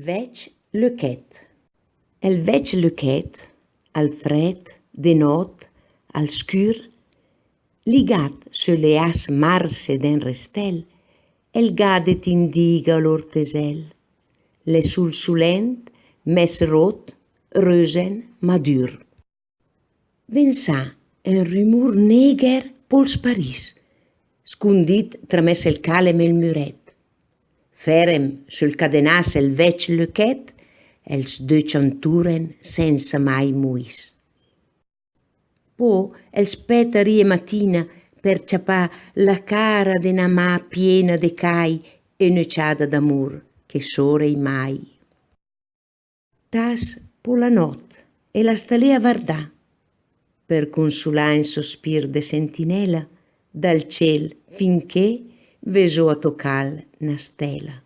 vec leuquet. El vec leuquet, al fred, de not, al scur, ligat sur le as marse d'en restel, el gadet indiga l'ortesel. Le sulsulent, mes rot, rösen, madur. Vensà un rumor neger pols parís, scundit tramès el calem e il muret. Ferem sul cadenàs el vec leuquet, els deux cianturen senza mai muis. Po els petarie matina per ciapà la cara de na mà piena de cai e neciada d'amor che sorei mai. Tas po la not e la stalea vardà per consulà un sospir de sentinela dal ciel finché vesò a toccal na stela.